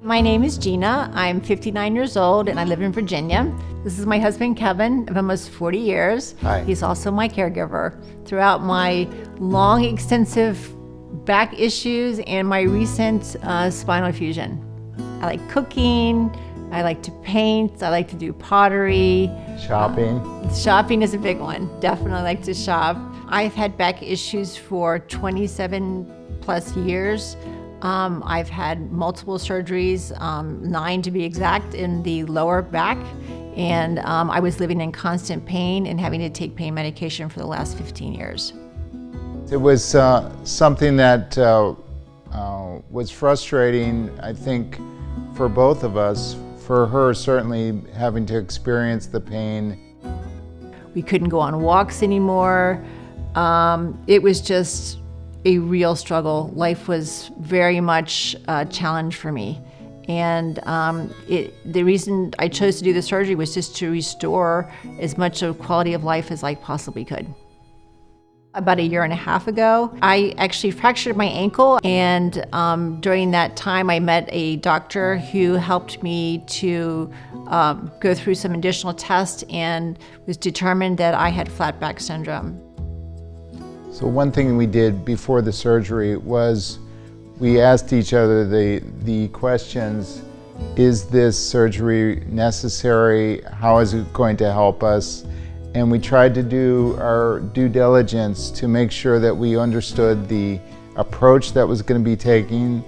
My name is Gena. I'm 59 years old and I live in Virginia. This is my husband, Kevin, of almost 40 years. Hi. He's also my caregiver throughout my long, extensive back issues and my recent spinal fusion. I like cooking, I like to paint, I like to do pottery. Shopping. Shopping is a big one. Definitely like to shop. I've had back issues for 27 plus years. I've had multiple surgeries, 9 to be exact, in the lower back. And I was living in constant pain and having to take pain medication for the last 15 years. It was something that was frustrating, I think, for both of us. For her, certainly having to experience the pain. We couldn't go on walks anymore. It was just a real struggle. Life was very much a challenge for me. And the reason I chose to do the surgery was just to restore as much of quality of life as I possibly could. About a year and a half ago, I actually fractured my ankle, and during that time I met a doctor who helped me to go through some additional tests and was determined that I had flat back syndrome. So one thing we did before the surgery was we asked each other the questions: is this surgery necessary? How is it going to help us? And we tried to do our due diligence to make sure that we understood the approach that was going to be taken,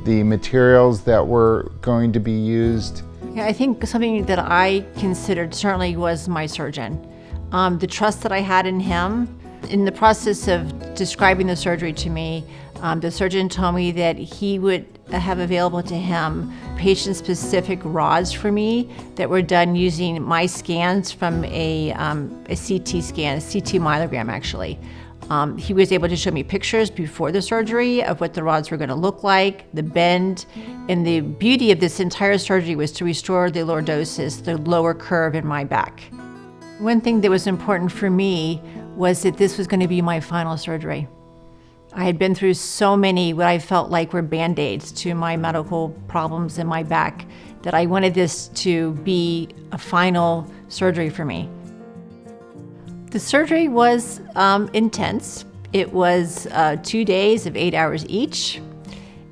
the materials that were going to be used. Yeah, I think something that I considered certainly was my surgeon. The trust that I had in him. In the process of describing the surgery to me, the surgeon told me that he would have available to him patient-specific rods for me that were done using my scans from a CT scan, a CT myelogram actually. He was able to show me pictures before the surgery of what the rods were going to look like, the bend, and the beauty of this entire surgery was to restore the lordosis, the lower curve in my back. One thing that was important for me was that this was going to be my final surgery. I had been through so many what I felt like were Band-Aids to my medical problems in my back that I wanted this to be a final surgery for me. The surgery was intense. It was 2 days of 8 hours each.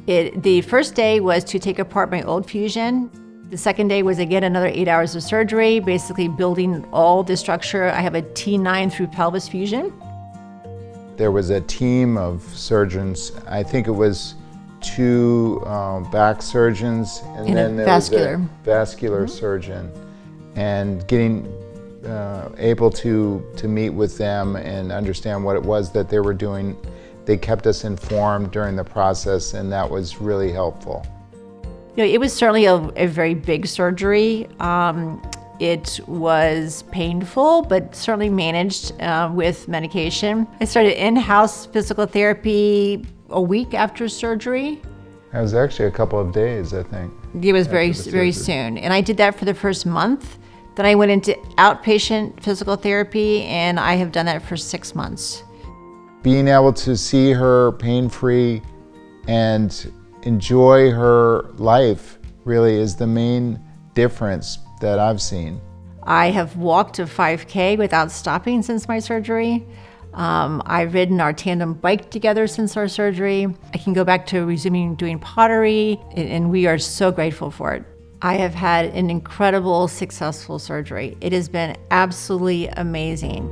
The first day was to take apart my old fusion. The second day was again another 8 hours of surgery, basically building all the structure. I have a T9 through pelvis fusion. There was a team of surgeons. I think it was 2 back surgeons, and then there was a vascular surgeon. And getting able to meet with them and understand what it was that they were doing, they kept us informed during the process, and that was really helpful. You know, it was certainly a very big surgery. It was painful, but certainly managed with medication. I started in-house physical therapy a week after surgery. It was actually a couple of days, I think. It was very soon. And I did that for the first month. Then I went into outpatient physical therapy, and I have done that for 6 months. Being able to see her pain-free and enjoy her life really is the main difference that I've seen. I have walked a 5K without stopping since my surgery. I've ridden our tandem bike together since our surgery. I can go back to resuming doing pottery, and we are so grateful for it. I have had an incredible, successful surgery. It has been absolutely amazing.